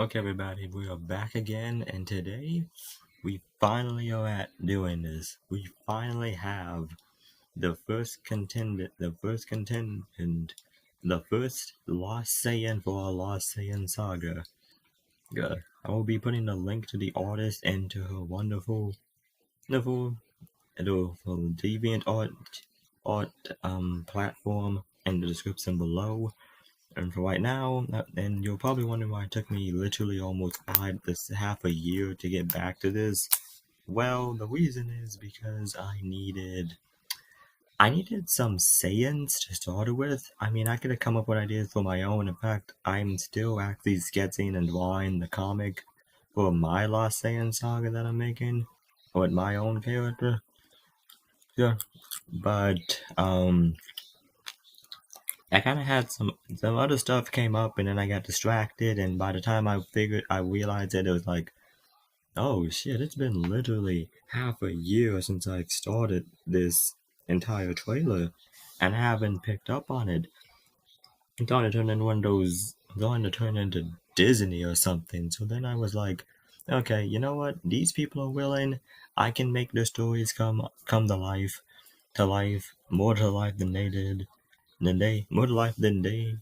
Okay, everybody, we are back again, and today we finally are at doing this. We finally have the first Lost Saiyan for our Lost Saiyan Saga. I will be putting a link to the artist and to her wonderful deviant art platform in the description below. And for right now, and you're probably wondering why it took me literally almost half a year to get back to this. Well, the reason is because I needed some Saiyans to start with. I mean, I could have come up with ideas for my own. In fact, I'm still actually sketching and drawing the comic for my Lost Saiyan Saga that I'm making with my own character. Yeah, but I kind of had some other stuff came up, and then I got distracted. And by the time I realized that it was like, oh shit, it's been literally half a year since I started this entire trailer, and I haven't picked up on it. I'm going to turn into one of those, I'm going to turn into Disney or something. So then I was like, okay, you know what? These people are willing. I can make their stories come more to life than they did. More to life than they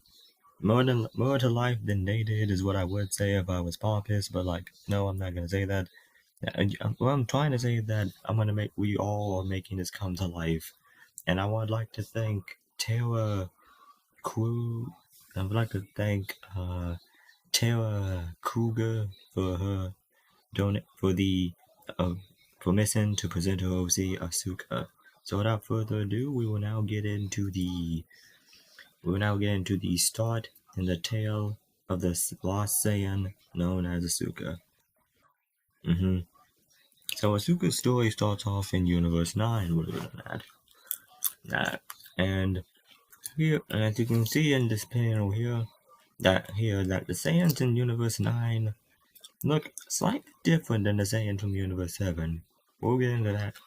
more to life than they did is what I would say if I was pompous, but like, no, I'm not gonna say that. What I'm trying to say is that we all are making this come to life, and I would like to thank Tara Crew. I would like to thank Tara Kruger for her for the uh, permission to present her OC Asuka. So without further ado, we will now get into the start and the tale of the Lost Saiyan known as Asuka. So Asuka's story starts off in Universe 9, believe it or not. And here, and as you can see in this panel that the Saiyans in Universe 9 look slightly different than the Saiyan from Universe 7. We'll get into that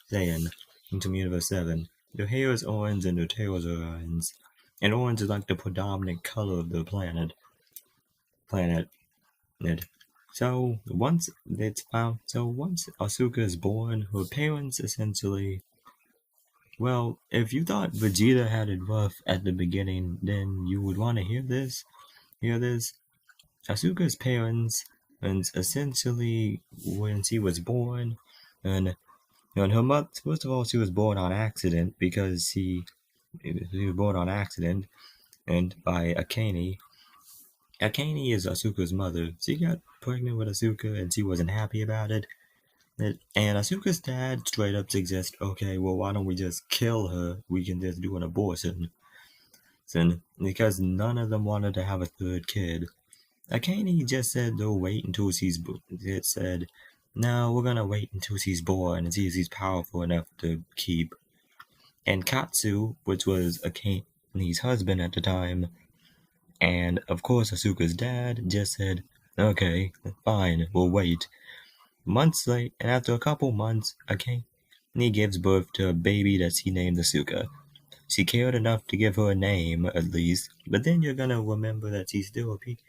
Saiyan from Universe 7. Their hair is orange and their tails are orange. And orange is like the predominant color of the planet. So once Asuka is born, her parents essentially, well, if you thought Vegeta had it rough at the beginning, then you would want to hear this. Asuka's parents, and essentially when she was born, and her mother, first of all, she was born on accident because she was born on accident, and by Akane. Akane is Asuka's mother. She got pregnant with Asuka and she wasn't happy about it. And Asuka's dad straight up suggests, okay, well, why don't we just kill her? We can just do an abortion. Because none of them wanted to have a third kid. Akane just said they'll wait until it said, no, we're gonna wait until she's born and see if she's powerful enough to keep. And Katsu, which was Akane's husband at the time, and of course Asuka's dad just said, okay, fine, we'll wait. Months late, and after a couple months, Akane gives birth to a baby that she named Asuka. She cared enough to give her a name, at least, but then you're gonna remember that she's still a piece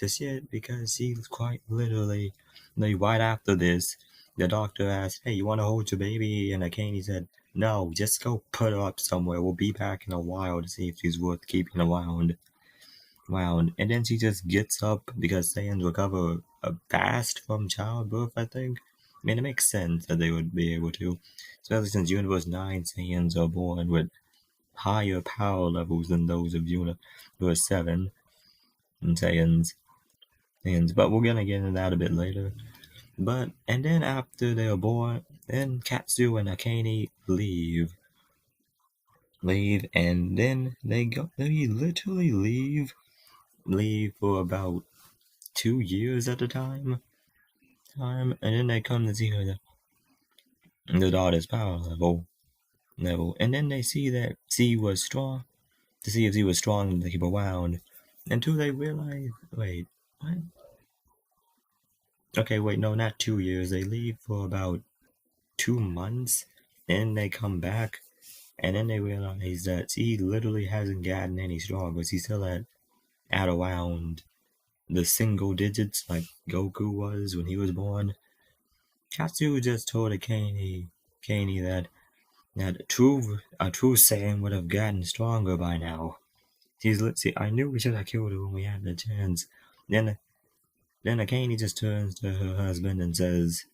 of shit because she's quite literally, right after this, the doctor asked, hey, you wanna hold your baby? And Akane said, no, just go put her up somewhere. We'll be back in a while to see if she's worth keeping around. And then she just gets up because Saiyans recover fast from childbirth, I think. I mean, it makes sense that they would be able to, especially since Universe 9 Saiyans are born with higher power levels than those of Universe 7 and Saiyans. But we're gonna get into that a bit later. And then after they are born, then Katsu and Akane leave, and then they literally leave for about 2 years at a time, and then they come to see the daughter's power level, and then they see that she was strong, to see if she was strong to keep around, until they realize, wait, what? Okay, wait, no, not 2 years. They leave for about 2 months, then they come back, and then they realize that she literally hasn't gotten any stronger. She's still at around the single digits like Goku was when he was born. Katsu just told Kaney that a true Saiyan would have gotten stronger by now. See, I knew we should have killed her when we had the chance. Then then Kaney just turns to her husband and says,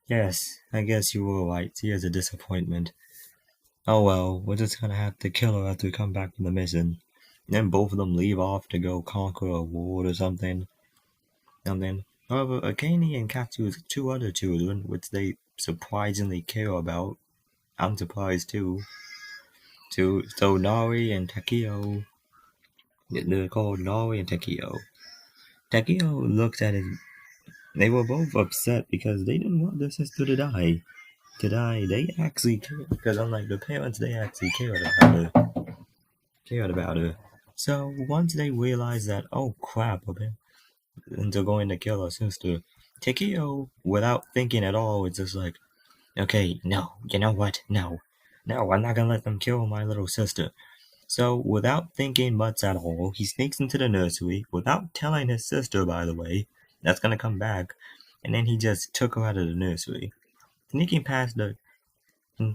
"Yes, I guess you were right. She is a disappointment. Oh well, we're just gonna have to kill her after we come back from the mission." Then both of them leave off to go conquer a world or something. However, Akane and Katsu's two other children, which they surprisingly care about, I'm surprised too. So Nari and Takeo, they're called Nari and Takeo. Takeo looks at his. They were both upset because they didn't want their sister to die. They actually cared because unlike their parents, they actually cared about her. Cared about her. So once they realized that, oh crap, okay, and they're going to kill her sister, Takeo, without thinking at all, was just like, okay, no, you know what? No, I'm not gonna let them kill my little sister. So, without thinking much at all, he sneaks into the nursery without telling his sister, by the way, that's gonna come back, and then he just took her out of the nursery. Sneaking past the.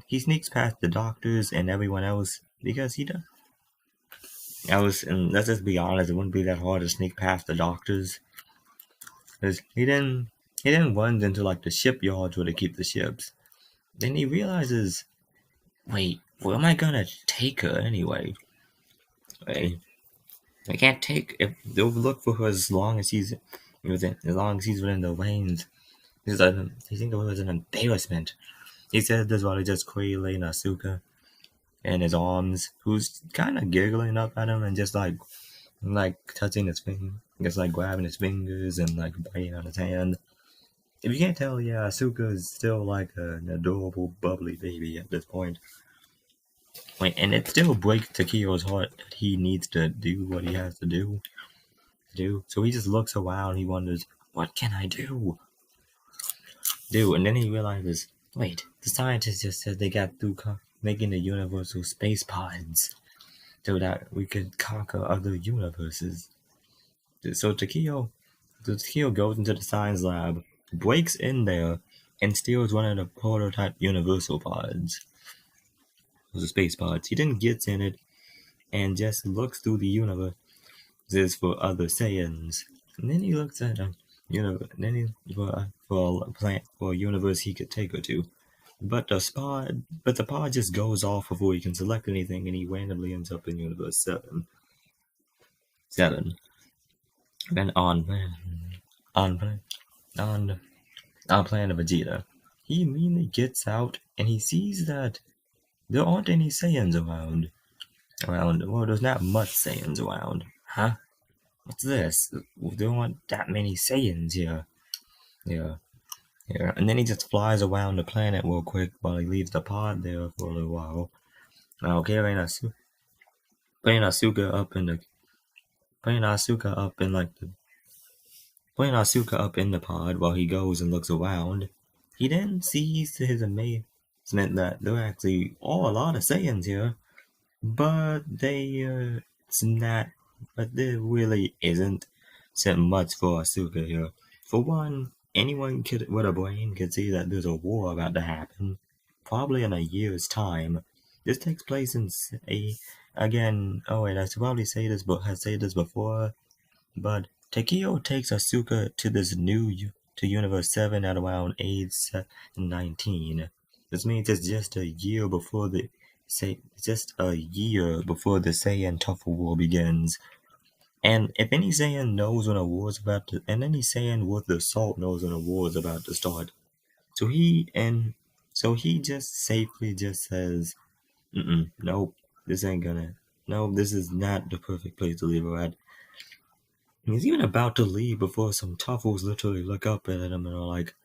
He sneaks past the doctors and everyone else because he does. And let's just be honest, it wouldn't be that hard to sneak past the doctors. Because he then runs into like the shipyards where they keep the ships. Then he realizes, wait, where am I gonna take her anyway? Wait, I can't take if they'll look for her as long as he's within the range. He thinks it was an embarrassment. He said this while he just cradling Asuka in his arms, who's kind of giggling up at him and just like touching his finger, just like grabbing his fingers and like biting on his hand. If you can't tell, yeah, Asuka is still like an adorable, bubbly baby at this point. Wait, and it still breaks Takeo's heart that he needs to do what he has to do. So he just looks around. He wonders, what can I do? And then he realizes, wait, the scientists just said they got through making the universal space pods so that we could conquer other universes. So Takeo goes into the science lab, breaks in there, and steals one of the prototype universal pods. The space pods. He then gets in it and just looks through the universe for other Saiyans. And then he looks at a universe. Then he for a plant for a universe he could take her to. But the pod just goes off before he can select anything, and he randomly ends up in universe 7. Then on on planet Vegeta, he immediately gets out and he sees that there aren't any Saiyans around. Well, there's not much Saiyans around. Huh? What's this? There aren't that many Saiyans here. Yeah. And then he just flies around the planet real quick while he leaves the pod there for a little while. Now, putting Asuka up in the putting Asuka up in like the putting Asuka up in the pod while he goes and looks around. He then sees to his amazement that there are actually a lot of Saiyans here, but it's not. But there really isn't much for Asuka here. For one, anyone with a brain could see that there's a war about to happen, probably in a year's time. This takes place in again. Oh wait, I should probably say this, but have said this before. But Takeo takes Asuka to to Universe 7 at around age 19. This means it's just a year before the Saiyan Tuffle War begins. And if any Saiyan knows when a war is about to, and any Saiyan worth the salt knows when a war is about to start. So he just safely just says, nope, this ain't gonna, no, this is not the perfect place to leave her at. He's even about to leave before some Tuffles literally look up at him and are like,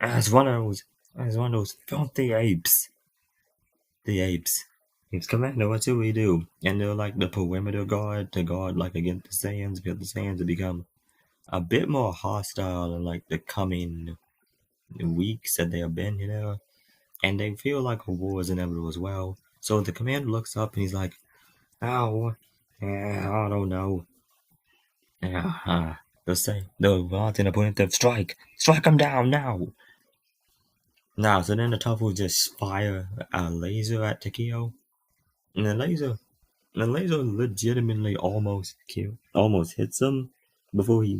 "It's one of those filthy apes." The apes. He's Commander, what should we do? And they're like the perimeter guard to guard like against the Saiyans because the Saiyans have become a bit more hostile in like the coming weeks that they have been, and they feel like a war is inevitable as well. So the commander looks up and he's like, "Oh, I don't know." the Martin appointed them, strike him down now. Now, so then the Tuffle just fire a laser at Takeo, and the laser legitimately almost hits him before he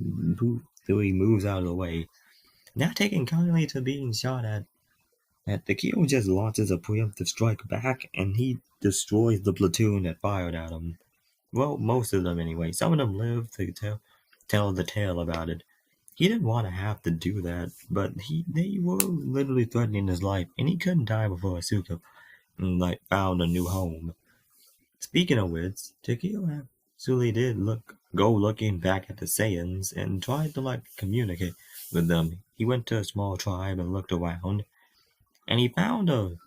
moves out of the way. Not taking kindly to being shot at Takeo just launches a preemptive strike back, and he destroys the platoon that fired at him. Well, most of them anyway. Some of them live to tell the tale about it. He didn't want to have to do that, but they were literally threatening his life, and he couldn't die before Asuka found a new home. Speaking of which, Takeo actually did go looking back at the Saiyans and tried to communicate with them. He went to a small tribe and looked around, and he found out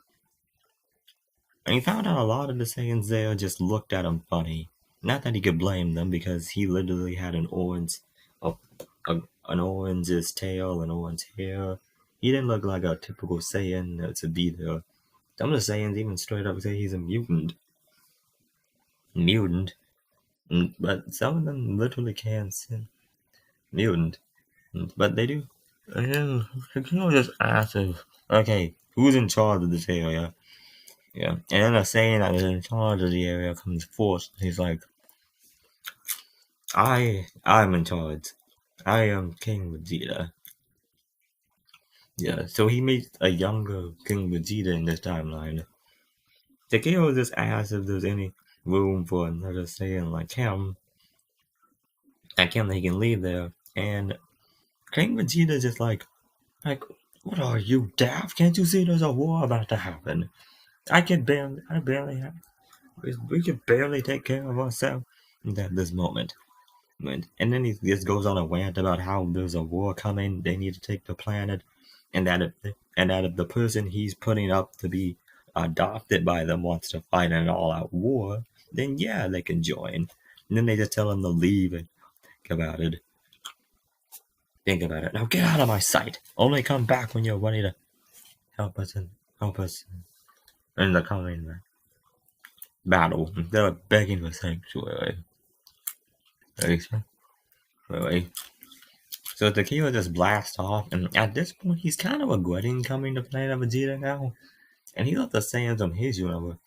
a lot of the Saiyans there just looked at him funny. Not that he could blame them, because he literally had a, an orange's tail and orange hair. He didn't look like a typical Saiyan to be there. Some of the Saiyans even straight up say he's a mutant. But some of them literally can't say mutant. But they do. And Kino just asks him, okay, who's in charge of this area? Yeah. And then a Saiyan that is in charge of the area comes forth. He's like, I'm in charge. I am King Vegeta. Yeah, so he meets a younger King Vegeta in this timeline. Takeo just asks if there's any room for another Saiyan like him that he can leave there. And King Vegeta just what are you, daft? Can't you see there's a war about to happen? I barely have, we could barely take care of ourselves at this moment. And then he just goes on a rant about how there's a war coming, they need to take the planet, and that if the person he's putting up to be adopted by them wants to fight an all-out war, then yeah, they can join. And then they just tell him to leave and think about it. Now get out of my sight. Only come back when you're ready to help us in the coming battle instead of begging for sanctuary. Really. So Tequila just blasts off, and at this point, he's kind of regretting coming to Planet Vegeta now. And he let the Saiyans on his universe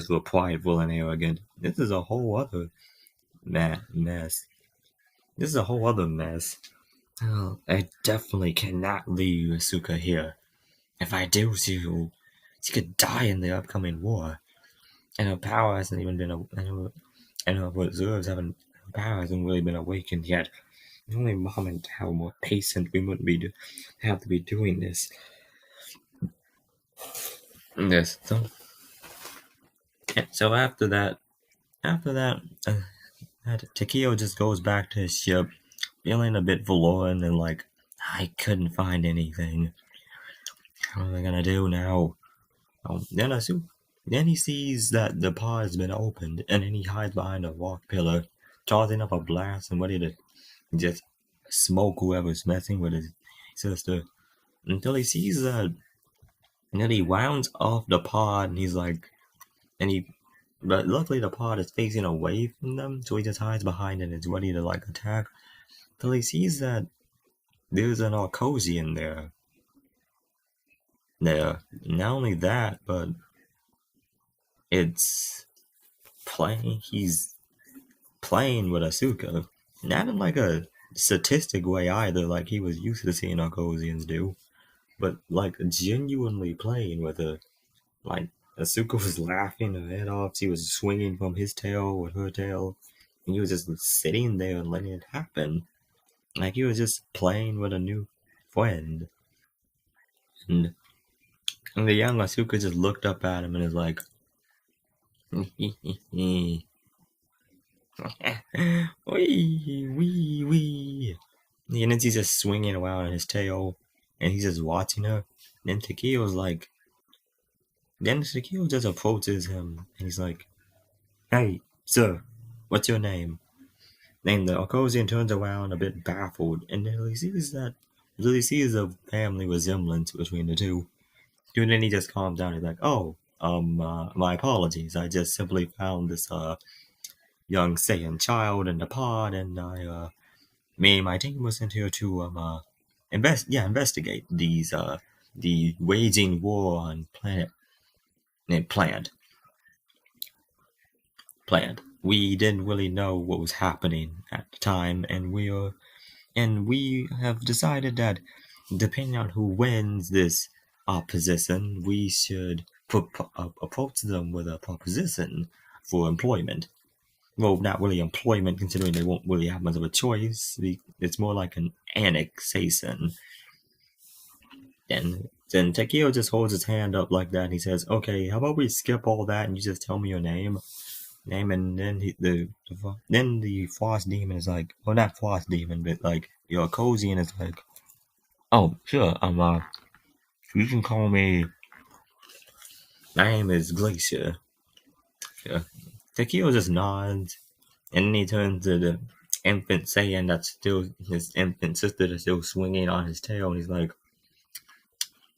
feel prideful and arrogant. This is a whole other mess. This is a whole other mess. Oh, I definitely cannot leave Asuka here. If I do, she could die in the upcoming war. And her power hasn't even been, and her reserves haven't, her power hasn't really been awakened yet. Only mom and dad were more patient, we wouldn't have to be doing this. Yes, so after that, Takeo just goes back to his ship, feeling a bit forlorn and I couldn't find anything. What am I gonna do now? Then he sees that the pod has been opened, and then he hides behind a rock pillar, charging up a blast and ready to just smoke whoever's messing with his sister. Until he sees that, and then he rounds off the pod, and he's but luckily the pod is facing away from them, so he just hides behind it and is ready to attack. Till he sees that there's an Arcosian there. Not only that, but he's playing with Asuka. Not in a statistic way either, like he was used to seeing Arcosians do, but genuinely playing with her. Asuka was laughing her head off, she was swinging from his tail with her tail, and he was just sitting there and letting it happen. He was just playing with a new friend. And the young Asuka just looked up at him and is like, wee, wee. And then he's just swinging around on his tail, and he's just watching her. Then Takeo just approaches him, and he's like, hey, sir, what's your name? And the Arcosian turns around a bit baffled, and then he sees a family resemblance between the two. And then he just calms down. He's like, oh, my apologies. I just simply found this young Saiyan child in the pod, and me and my team was sent here to investigate the waging war on planet plant. We didn't really know what was happening at the time, and we have decided that depending on who wins this opposition, we should approach them with a proposition for employment. Well, not really employment, considering they won't really have much of a choice. It's more like an annexation. Then Takeo just holds his hand up like that, and he says, "Okay, how about we skip all that, and you just tell me your name." And then the Frost Demon is like, well, not Frost Demon, but like your Cozy, and it's like, "Oh, sure, you can call me. My name is Glacier." Yeah. Takeo just nods, and then he turns to the infant Saiyan that's still his infant sister that's still swinging on his tail, and he's like,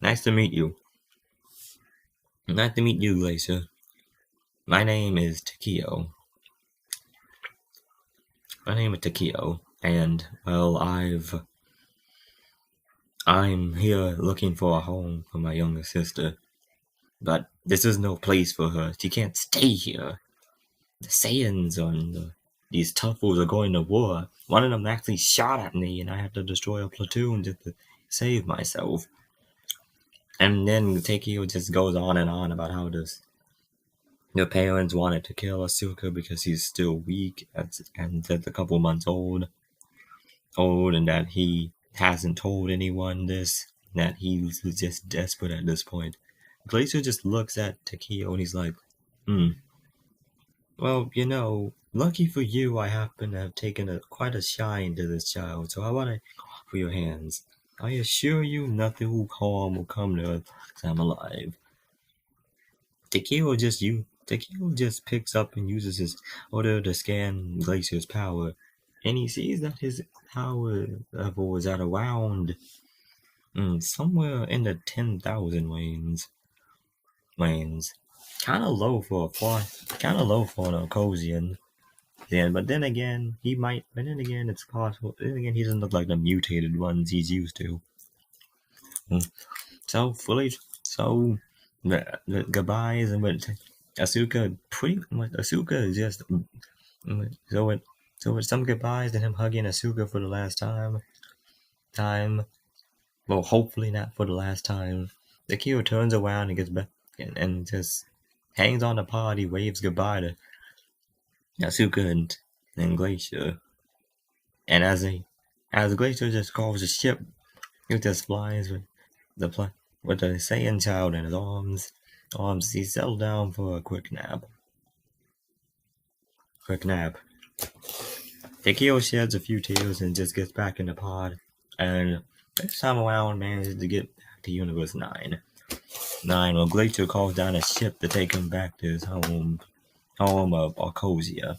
"Nice to meet you. Nice to meet you, Glacier. My name is Takeo. My name is Takeo, and well, I'm here looking for a home for my younger sister, but this is no place for her. She can't stay here. The Saiyans and these toughs are going to war. One of them actually shot at me, and I had to destroy a platoon just to save myself." And then Takeo just goes on and on about how the parents wanted to kill Asuka because he's still weak and that's a couple months old, and that he hasn't told anyone this, that he's just desperate at this point. Glacier just looks at Takeo and he's like, "Well, lucky for you, I happen to have taken quite a shine to this child, so I want to offer your hands. I assure you nothing harm will come to her because I'm alive." Takeo just picks up and uses his order to scan Glacier's power, and he sees that his power level is at around somewhere in the 10,000 lanes. Kind of low for an Okosian. But then again, it's possible. Then again, he doesn't look like the mutated ones he's used to. So the goodbyes, and with Asuka is just with some goodbyes and him hugging Asuka for the last time. Well, hopefully not for the last time. Takeo turns around and gets back and just hangs on the pod. He waves goodbye to Asuka and Glacier. And as Glacier just calls the ship, he just flies with the Saiyan child in his arms. He settled down for a quick nap. Takeo sheds a few tears and just gets back in the pod, and this time around manages to get back to Universe 9. Well, Glacier calls down a ship to take him back to his home of Arcosia.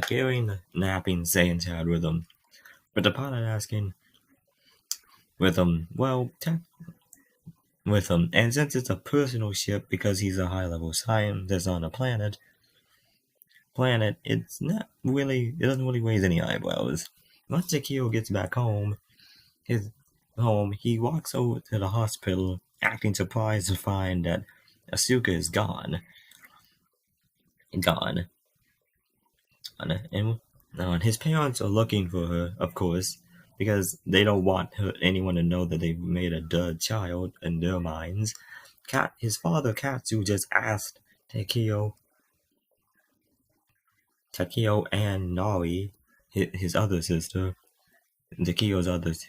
Carrying the napping Saiyan child with him, but the pilot asking with him, and since it's a personal ship because he's a high-level scientist on a planet, it doesn't really raise any eyebrows. Once Takeo gets back home, he walks over to the hospital, acting surprised to find that Asuka is gone. And his parents are looking for her, of course, because they don't want anyone to know that they've made a dead child in their minds. His father, Katsu, just asked Takeo and Nari, his other sister, Takeo's others,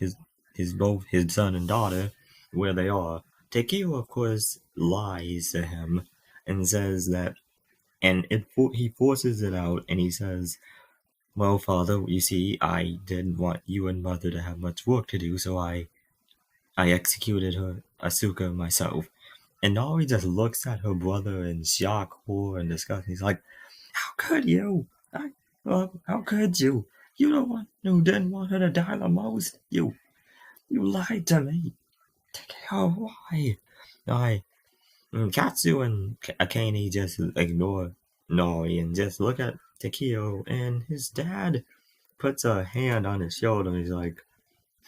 both his son and daughter, where they are. Takeo, of course, lies to him and says that, and he forces it out, and he says, "Well, father, you see, I didn't want you and mother to have much work to do, so I executed Asuka myself." And Nari just looks at her brother in shock, horror, and disgust. He's like, "How could you? How could you? You the one who didn't want her to die the most. You lied to me. Takeo, why?" Katsu and Akane just ignore Nori and just look at Takeo and his dad puts a hand on his shoulder and he's like,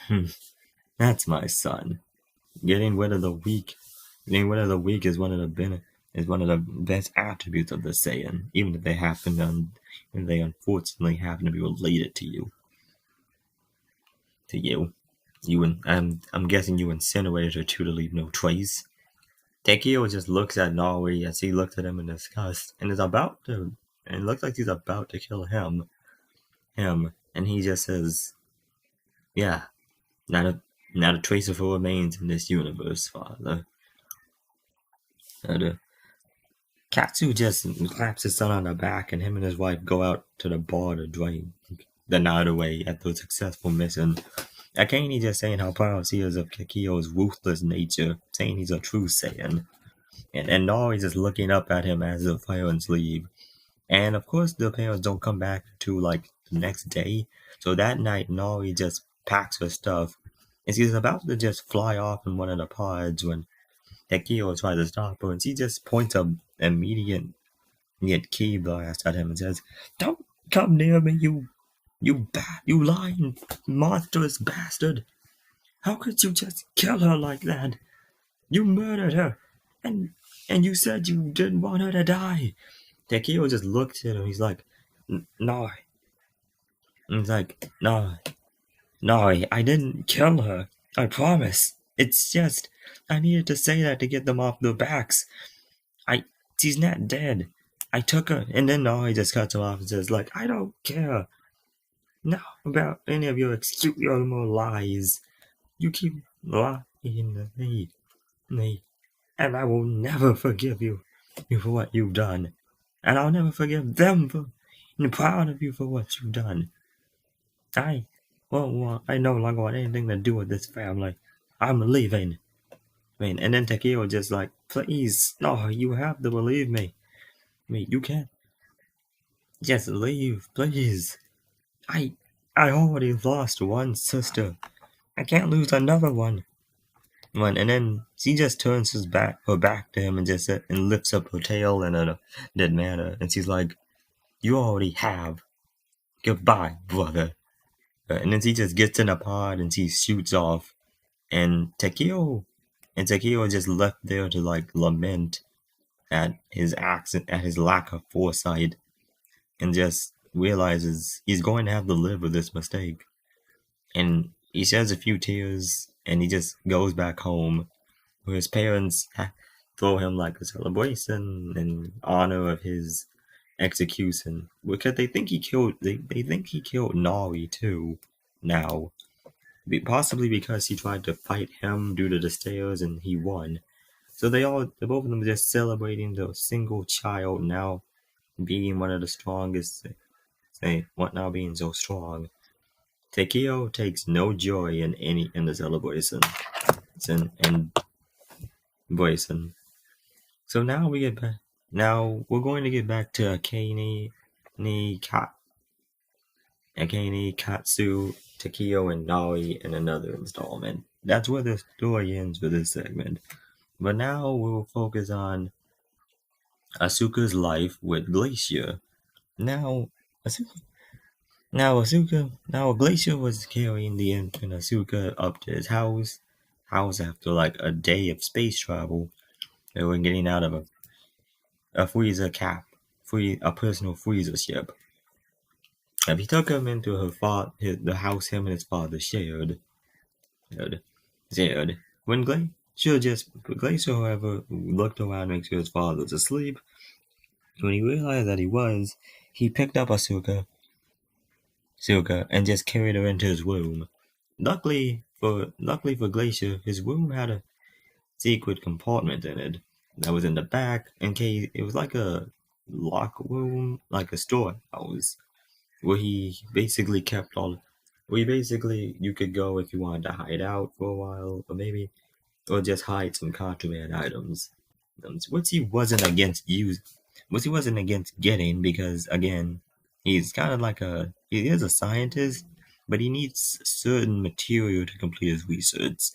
hmm, that's my son. Getting rid of the weak, getting rid of the weak is one of the best attributes of the Saiyan, even if they if they unfortunately happen to be related to you. To you, I'm guessing you incinerated her too to leave no trace. Tekio just looks at Nari as he looks at him in disgust, and and it looks like he's about to kill and he just says, "Yeah, not a trace of her remains in this universe, Father." And Katsu just claps his son on the back, and him and his wife go out to the bar to drink the night away after a successful mission. Akane just saying how proud he is of Kikyo's ruthless nature, saying he's a true Saiyan. And Nari's just looking up at him as the parents leave. And of course, the parents don't come back to like the next day. So that night, Nari just packs her stuff. And she's about to just fly off in one of the pods when Tekio tries to stop her. And she just points a immediate key blast at him and says, "Don't come near me, you lying, monstrous bastard! How could you just kill her like that? You murdered her, and you said you didn't want her to die." Tekio just looks at him. He's like, "No." He's like, "No, no, I didn't kill her. I promise. It's just I needed to say that to get them off their backs. She's not dead. I took her." And then Nari just cuts him off and says, like, "I don't care now about any of your excusable lies. You keep lying to me, and I will never forgive you for what you've done. And I'll never forgive them for being proud of you for what you've done. I no longer want anything to do with this family. I'm leaving." And then Takeo just like, "Please, no, you have to believe me. You can't just leave, please. I already lost one sister. I can't lose another one." And then she just turns her back to him and just and lifts up her tail in a dead manner, and she's like, "You already have. Goodbye, brother." And then she just gets in a pod and she shoots off, and Takeo just left there to like lament at his lack of foresight, and just realizes he's going to have to live with this mistake. And he sheds a few tears, and he just goes back home, where his parents throw him like a celebration in honor of his execution, because they think he killed Nari too. Now, possibly because he tried to fight him due to the stairs and he won. So both of them are just celebrating the single child now being one of the strongest. Now being so strong. Takeo takes no joy in the celebration. And Boyson. So now we get back. Now we're going to get back to Akane, Katsu, Takeo, and Nari in another installment. That's where the story ends for this segment. But now we'll focus on Asuka's life with Glacier. Now Glacier was carrying the infant Asuka up to his house after like a day of space travel. They were getting out of a personal freezer ship. And he took him into the house him and his father shared. When Glacier, however, looked around to make sure his father was asleep. When he realized that he was, he picked up Asuka, and just carried her into his room. Luckily for Glacier, his room had a secret compartment in it that was in the back, in case it was like a lock room, like a storehouse, where you could go if you wanted to hide out for a while, or just hide some contraband items, which he wasn't against getting, because again, he's kind of like he is a scientist, but he needs certain material to complete his research.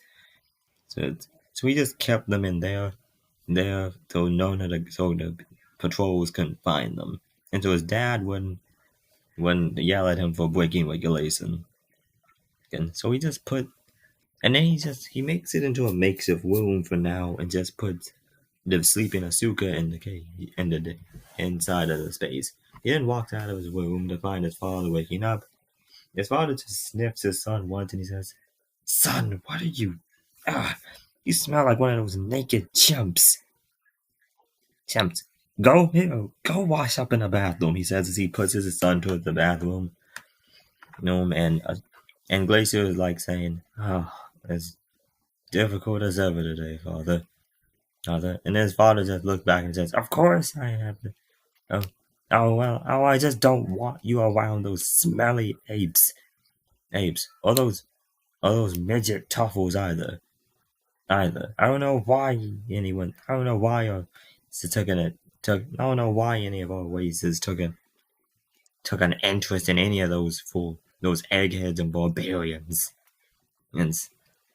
So he just kept them in there, so the patrols couldn't find them, and so his dad wouldn't yell at him for breaking regulation. And so he just put, and then he makes it into a makeshift room for now, and just puts the sleeping Asuka in the cage, inside of the space. He then walks out of his room to find his father waking up. His father just sniffs his son once, and he says, "Son, what are you? Ah, you smell like one of those naked chimps." Chimps. Go here, go wash up in the bathroom, he says as he pushes his son towards the bathroom. And Glacier is like saying, "Oh, as difficult as ever today, Father." And his father just looks back and says, "Of course I have. Oh, well, I just don't want you around those smelly apes. Or those midget tuffles either. I don't know why anyone. I don't know why I don't know why any of our races took an interest in any of those eggheads and barbarians." And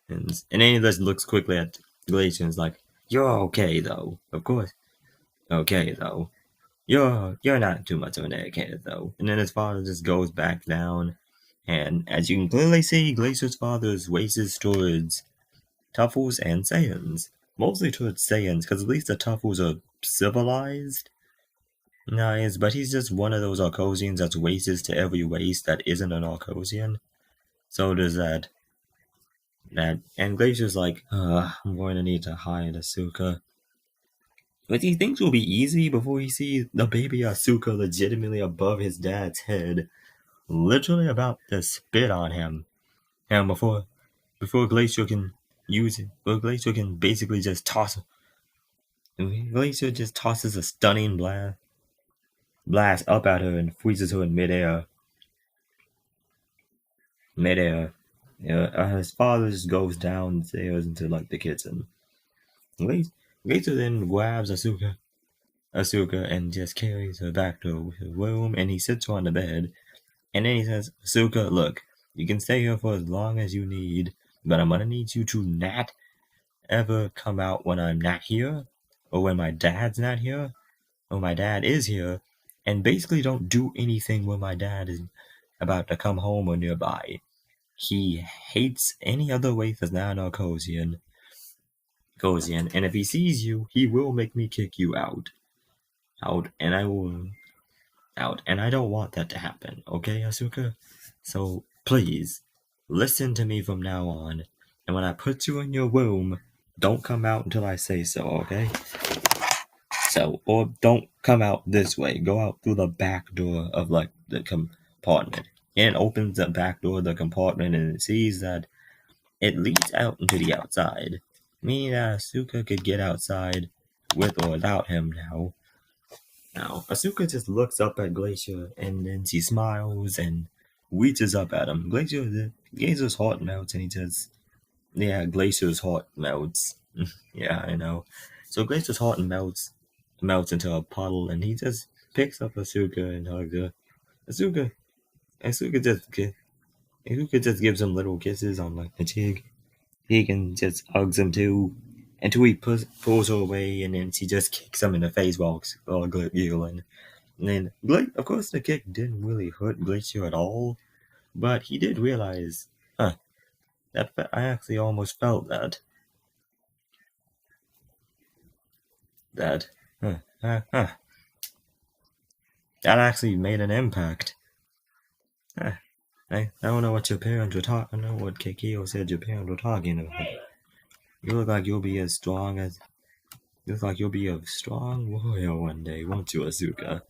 and then he just looks quickly at Glacier and is like, "You're okay though, of course. Okay though. You're not too much of an egghead though." And then his father just goes back down, and as you can clearly see, Glacier's father races towards Tuffles and Saiyans. Mostly towards Saiyans, because at least the Tuffles are civilized. Nice, but he's just one of those Arcosians that's racist to every race that isn't an Arcosian. So does that. And Glacier's like, I'm going to need to hide Asuka. But he thinks will be easy before he sees the baby Asuka legitimately above his dad's head, literally about to spit on him. And before Glacier can use it, Glacier can basically just toss him. Glacier just tosses a stunning blast up at her and freezes her in midair. His father just goes downstairs into like the kitchen. Glacier then grabs Asuka, and just carries her back to his room, and he sits her on the bed. And then he says, "Asuka, look, you can stay here for as long as you need, but I'm gonna need you to not ever come out when I'm not here, or when my dad's not here, or my dad is here, and basically don't do anything when my dad is about to come home or nearby. He hates any other race that's not an Arcosian, and if he sees you, he will make me kick you out, and I don't want that to happen, okay, Asuka? So please, listen to me from now on, and when I put you in your room, don't come out until I say so, okay? So, or don't come out this way. Go out through the back door of like the compartment." And it opens the back door of the compartment, and it sees that it leads out into the outside, meaning that Asuka could get outside with or without him now. Now, Asuka just looks up at Glacier, and then she smiles and reaches up at him. Glacier's heart melts, and he just, yeah, Glacier's heart melts. Yeah, I know. So Glacier's heart melts into a puddle, and he just picks up Asuka and hugs her. Asuka, Asuka just gives him little kisses on like the cheek. He can just hugs him too, until he pulls her away, and then she just kicks him in the face while giggling. And then, of course, the kick didn't really hurt Glacier at all, but he did realize, that I actually almost felt that. That actually made an impact. I don't know what your parents were talking. I don't know what Kikio said your parents were talking about. You look like you'll be a strong warrior one day, won't you, Asuka?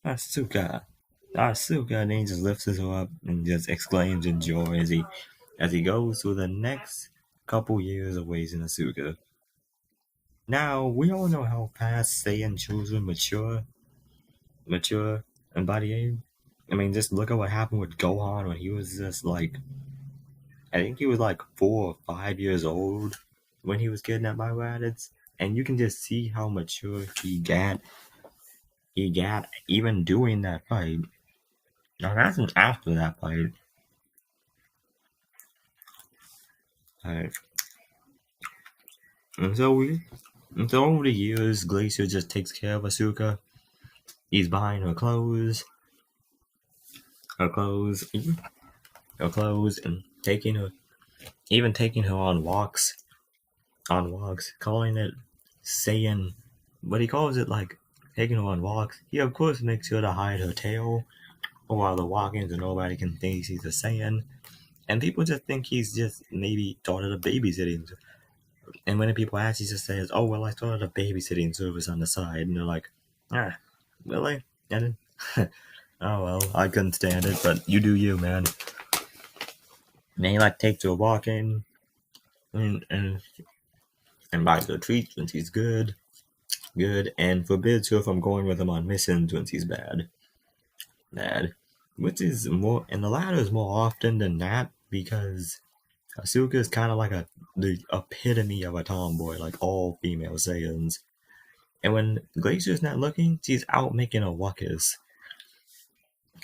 Asuka. And he just lifts her up and just exclaims in joy as he goes through the next couple years of raising Asuka. Now, we all know how fast Saiyan children mature and body age. I mean, just look at what happened with Gohan when he was just like, I think he was like 4 or 5 years old when he was kidnapped by Raditz, and you can just see how mature he got. Even doing that fight. Now imagine after that fight. Alright. And so over the years, Glacier just takes care of Asuka. He's buying her clothes. her clothes, and taking her on walks, calling it Saiyan. But he calls it like taking her on walks. He of course makes sure to hide her tail while they're walking so nobody can think he's a Saiyan. And people just think he's just maybe started a babysitting. And when people ask, he just says, "Oh well, I started a babysitting service on the side." And they're like, "Ah, really? I didn't." Oh well, I couldn't stand it, but you do you, man. And he like takes her walking and buys her treats when she's good, and forbids her from going with him on missions when she's bad. Which is more, and the latter is more often than not because Asuka is kind of like the epitome of a tomboy, like all female Saiyans. And when Glacier's not looking, she's out making a ruckus.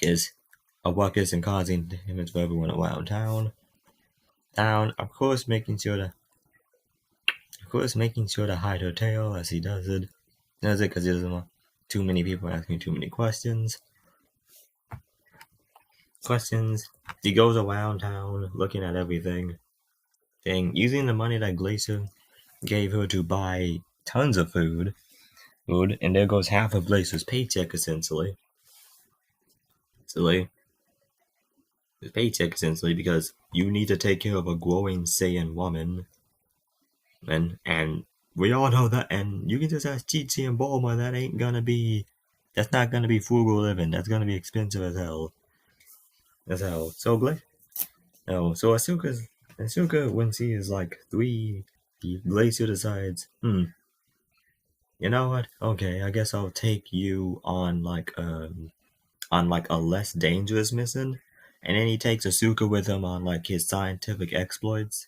And causing damage for everyone around town. Of course, making sure to hide her tail as he does it. Does it because he doesn't want too many people asking too many questions. He goes around town looking at everything, using the money that Glacier gave her to buy tons of food, and there goes half of Glacier's paycheck essentially. Because you need to take care of a growing Saiyan woman, and we all know that. And you can just ask Chi-Chi and Bulma. That's not gonna be frugal living. That's gonna be expensive as hell. So Asuka, when she is like 3, Glacier decides, you know what? Okay, I guess I'll take you on like a less dangerous mission. And then he takes Asuka with him on like his scientific exploits.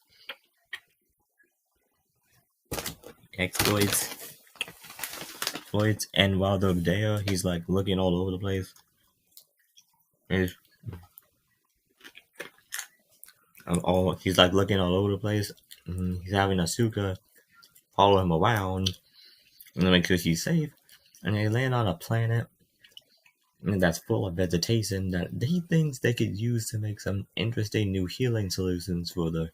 And while they're there, he's like looking all over the place. He's like looking all over the place. He's having Asuka follow him around and make sure she's safe. And they land on a planet that's full of vegetation that he thinks they could use to make some interesting new healing solutions for the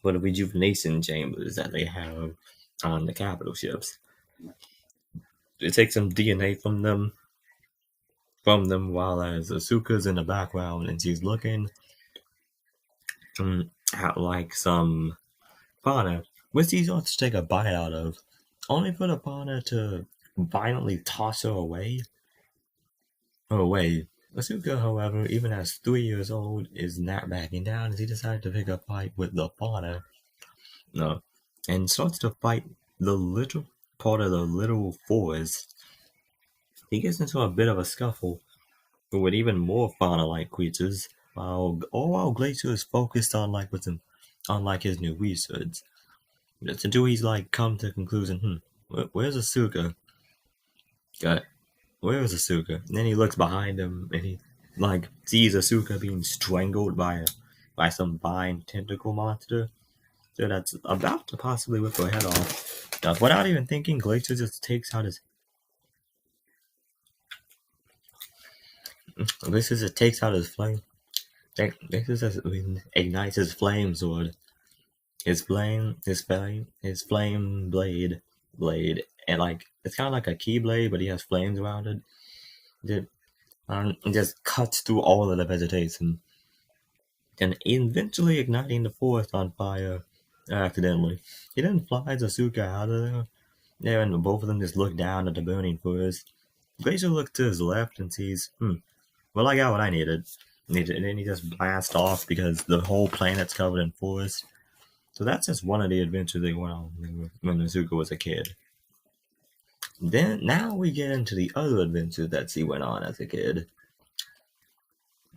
rejuvenation chambers that they have on the capital ships. They take some DNA from them while as Asuka's in the background and she's looking at like some fauna, which he wants to take a bite out of, only for the fauna to violently toss her away. Asuka, however, even as 3 years old, is not backing down as he decides to pick a fight with the fauna. And starts to fight the little part of the little forest. He gets into a bit of a scuffle with even more fauna-like creatures, while Glacier is focused on his new research. Until he's like come to the conclusion, where's Asuka? Where is Asuka? And then he looks behind him and he like sees Asuka being strangled by some vine tentacle monster. So that's about to possibly rip her head off. Without even thinking, Glacier just takes out his flame. Glacier just ignites his flame sword. His flame blade, and like it's kind of like a keyblade, but he has flames around it. It just cuts through all of the vegetation, and eventually igniting the forest on fire accidentally. He then flies Asuka out of there, and both of them just look down at the burning forest. Glacier looks to his left and sees, well, I got what I needed. And then he just blasts off because the whole planet's covered in forest. So that's just one of the adventures they went on when Asuka was a kid. Now we get into the other adventures that she went on as a kid.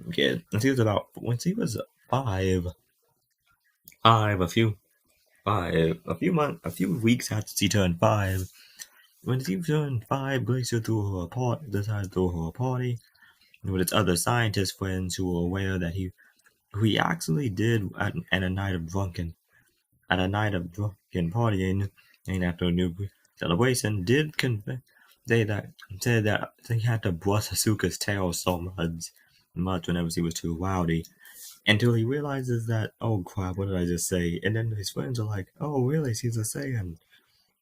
When she was 5, a few weeks after she turned 5. When she turned 5, Glacier decided to throw her a party with its other scientist friends who were aware that he actually did at a night of drunken partying, and after a new celebration, said that he had to brush Asuka's tail so much much whenever he was too rowdy. Until he realizes that, oh crap, what did I just say? And then his friends are like, oh really, she's a Saiyan.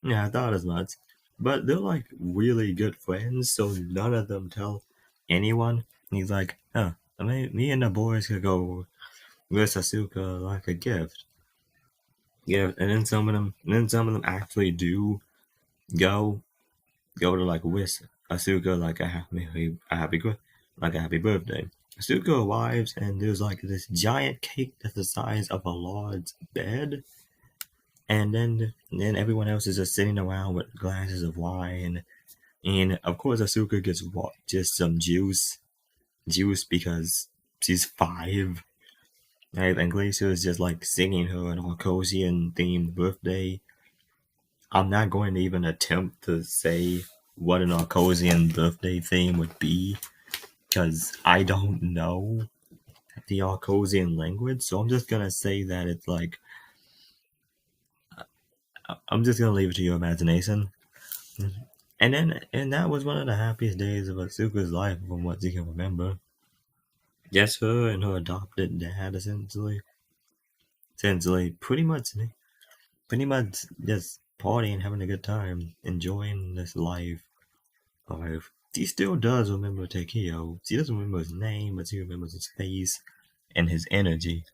Yeah, I thought as much. But they're like really good friends, so none of them tell anyone. And he's like, huh, me and the boys could go with Asuka like a gift. Yeah, and then some of them actually do go to like wish Asuka like like a happy birthday. Asuka arrives and there's like this giant cake that's the size of a large bed, and then everyone else is just sitting around with glasses of wine, and of course Asuka gets just some juice because she's 5. Right? And Glacier is just like singing her an Arcosian themed birthday. I'm not going to even attempt to say what an Arcosian birthday theme would be because I don't know the Arcosian language, so I'm just gonna say that it's like I'm just gonna leave it to your imagination. And that was one of the happiest days of Asuka's life, from what you can remember. Just her and her adopted dad, essentially, pretty much just partying, having a good time, enjoying this life. She still does remember Takeo. She doesn't remember his name, but she remembers his face and his energy.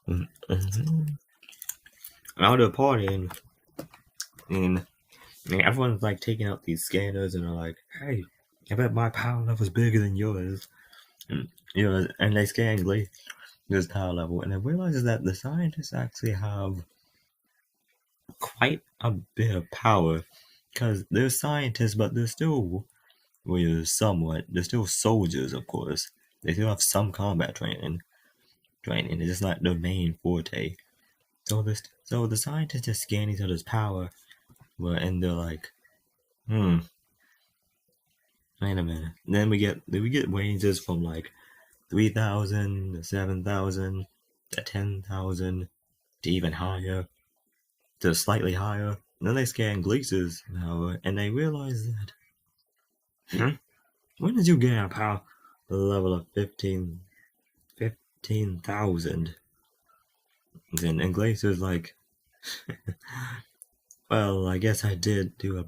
Mm-hmm. Out of partying, and everyone's like taking out these scanners and are like, "Hey, I bet my power level's bigger than yours." And they scan this power level, and it realizes that the scientists actually have quite a bit of power, because they're scientists, but they're still, well, somewhat, they're still soldiers, of course. They still have some combat training. It's just not their main forte. So the scientists just scan each other's power, and they're like, wait a minute. And then we get ranges from like 3,000 to 7,000 to 10,000 to even higher to slightly higher. And then they scan Glease's power, and they realize that, when did you get a power level of 15,000? And Glacier's like, well, I guess I did do a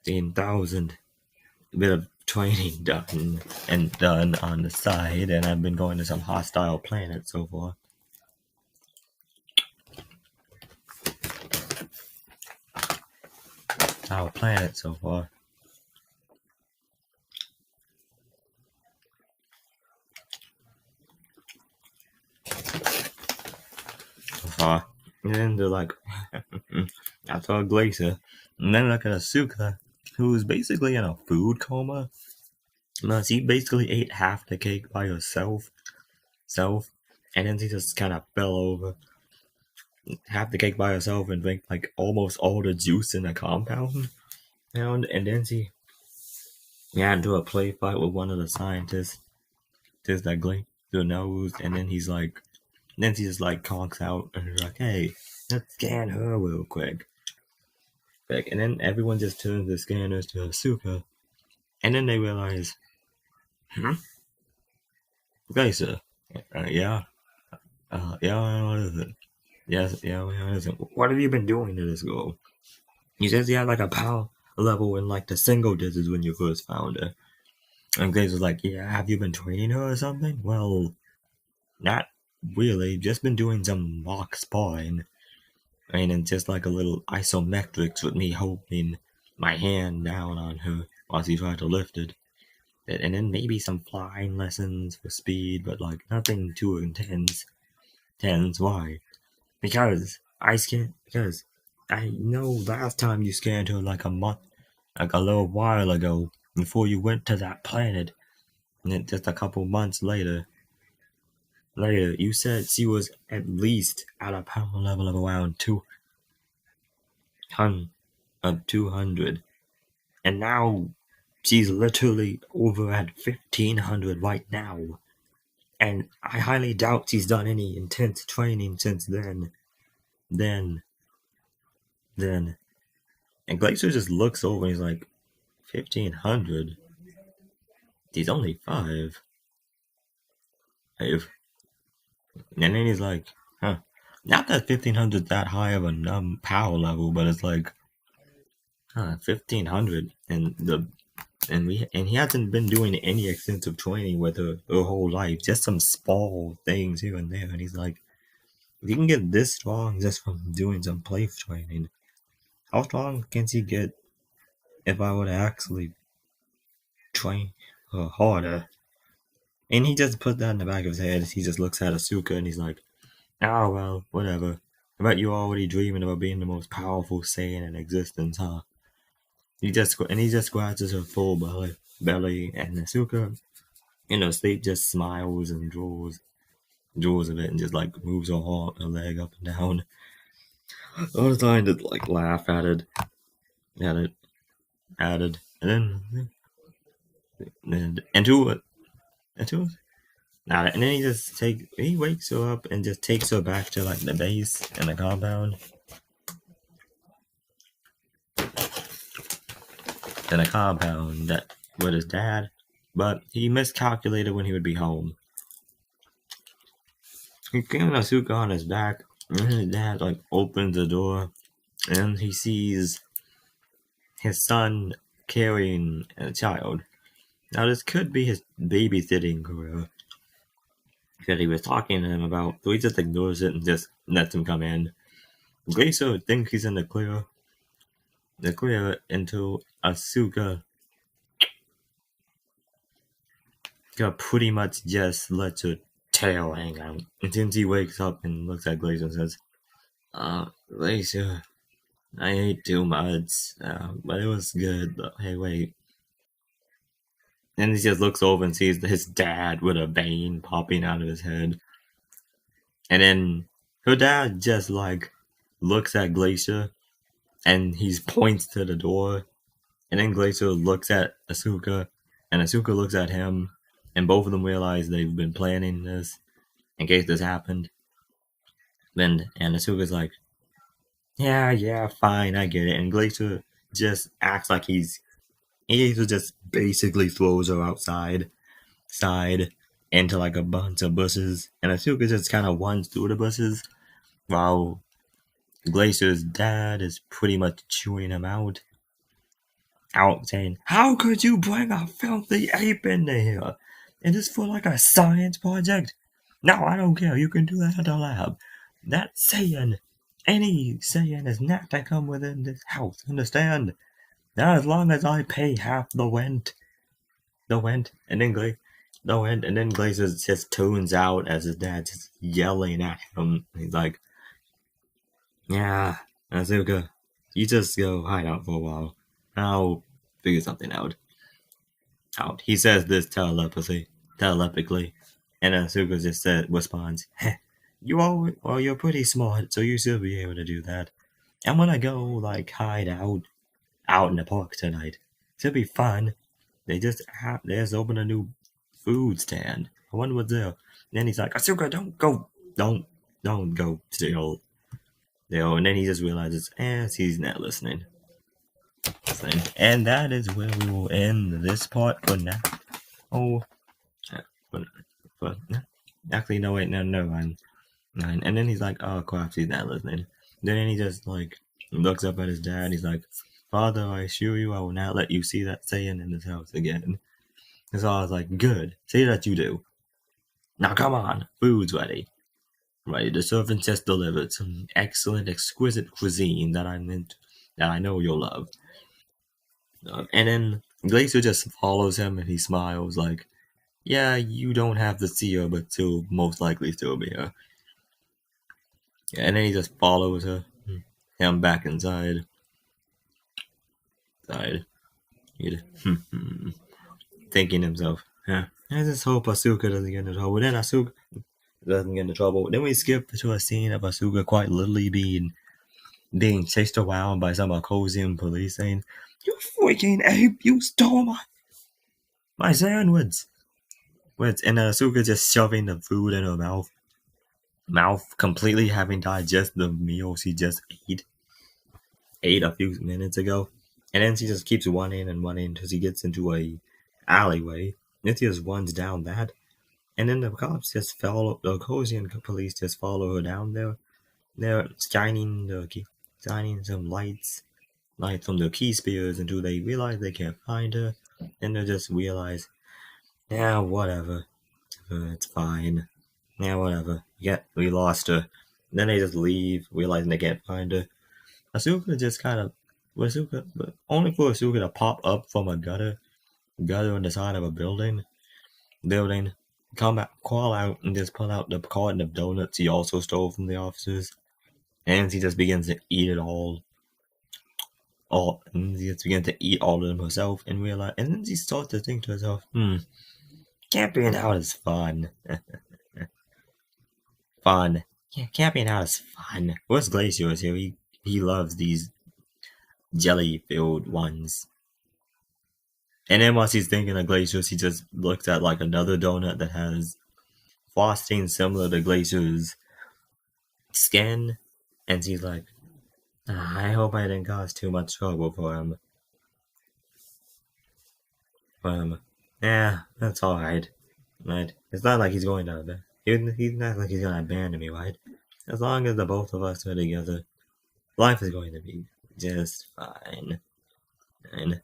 15,000 bit of training done on the side, and I've been going to some hostile planets so far. Our planet so far. And then they're like, I saw Glacier. And then look at Asuka, who's basically in a food coma. No, she basically ate half the cake by herself. And then she just kind of fell over. Half the cake by herself and drank like almost all the juice in the compound. And then she got into a play fight with one of the scientists. Just that Glacier knows. And then he's like, then she just like conks out and he's like, hey, let's scan her real quick. And then everyone just turns the scanners to Asuka. And then they realize, Glacier, yeah, what is it? Yes, yeah, what is it? What have you been doing to this girl? He says he had like a power level in like the single digits when you first found her. And Glazer's like, yeah, have you been training her or something? Well, not really, just been doing some mock sparring. And it's just like a little isometrics with me holding my hand down on her while she tried to lift it. And then maybe some flying lessons for speed, but like nothing too intense. Why? Because I know last time you scanned her like a little while ago, before you went to that planet, and then just a couple months later, you said she was at least at a power level of around 200, and now she's literally over at 1,500 right now. And I highly doubt she's done any intense training since then. And Glacier just looks over and he's like, 1,500? He's only 5. If, and then he's like, huh. Not that 1500's that high of a power level, but it's like, 1500, and he hasn't been doing any extensive training with her whole life, just some small things here and there. And he's like, if he can get this strong just from doing some play training, how strong can he get if I were to actually train her harder? And he just put that in the back of his head. He just looks at Asuka and he's like, oh well, whatever. I bet you're already dreaming about being the most powerful Saiyan in existence, huh? He just scratches her full belly, and Asuka, Sleep just smiles and draws a bit and just like moves her leg up and down. All the time to like laugh at it, and then into it, and then he wakes her up and just takes her back to like the base and the compound. To the compound that with his dad, but he miscalculated when he would be home. He came with Asuka on his back, and his dad like opens the door, and he sees his son carrying a child. Now this could be his babysitting career that he was talking to him about, so he just ignores it and just lets him come in. Glacier thinks he's in the clear until Asuka pretty much just lets her tail hang out. And since he wakes up and looks at Glacier and says, Glacier, I ate too much, but it was good. Hey, wait. And he just looks over and sees his dad with a vein popping out of his head. And then her dad just like looks at Glacier and he points to the door. And then Glacier looks at Asuka and Asuka looks at him. And both of them realize they've been planning this in case this happened. And Asuka's like, yeah, fine, I get it. And Glacier just acts like he just basically throws her outside into like a bunch of bushes. And Asuka just kind of runs through the bushes while Glacier's dad is pretty much chewing him out saying, how could you bring a filthy ape into here? Is this for like a science project? No, I don't care. You can do that at the lab. That Saiyan, any Saiyan is not to come within this house, understand? Not as long as I pay half the rent. And then Glacier just tunes out as his dad's just yelling at him. He's like, yeah, Asuka, you just go hide out for a while. I'll figure something out. He says this telepathically, and Asuka just responds, you're pretty smart, so you should be able to do that. I'm gonna go, like, hide out in the park tonight. Should be fun. They just opened a new food stand. I wonder what's there. And then he's like, Asuka, don't go still. And then he just realizes, he's not listening. And that is where we will end this part for now. Actually, no, wait, no, mind. And then he's like, oh crap, he's not listening. Then he just like looks up at his dad. And he's like, Father, I assure you, I will not let you see that Saiyan in this house again. And so I was like, good, say that you do. Now come on, food's ready. Right, the servant just delivered some excellent, exquisite cuisine that I know you'll love. And then Glacier just follows him and he smiles like, yeah, you don't have to see her, but she'll most likely still be here. And then he just follows him back inside. Thinking to himself, I just hope Asuka doesn't get into trouble. Then Asuka doesn't get into trouble. Then we skip to a scene of Asuka quite literally being chased around by some Akosian police saying, you freaking ape, you stole my sandwich. And Asuka just shoving the food in her mouth completely having digested the meal she just ate a few minutes ago. And then she just keeps running until she gets into a alleyway. it just runs down that, and then the cops just follow the Cosian police just follow her down there. They're shining some lights from their key spears until they realize they can't find her. Then they just realize, yeah, whatever, it's fine. Yeah, whatever. Yeah, we lost her. Then they just leave, realizing they can't find her. Asuka just kind of, Asuka, but only for Asuka to pop up from a gutter on the side of a building, come out, crawl out, and just pull out the carton of donuts he also stole from the officers, and he just begins to eat it all, and he just begins to eat all of them herself, and realize, and then she starts to think to herself, camping out is fun, fun. Yeah, camping out is fun. What's Glacier is here? He loves these jelly-filled ones. And then while he's thinking of Glacier's, he just looks at like another donut that has frosting similar to Glacier's skin, and he's like, I hope I didn't cause too much trouble for him. Yeah, that's alright. Right? It's not like he's going to, he's not like he's gonna abandon me, right? As long as the both of us are together, life is going to be just fine. Fine.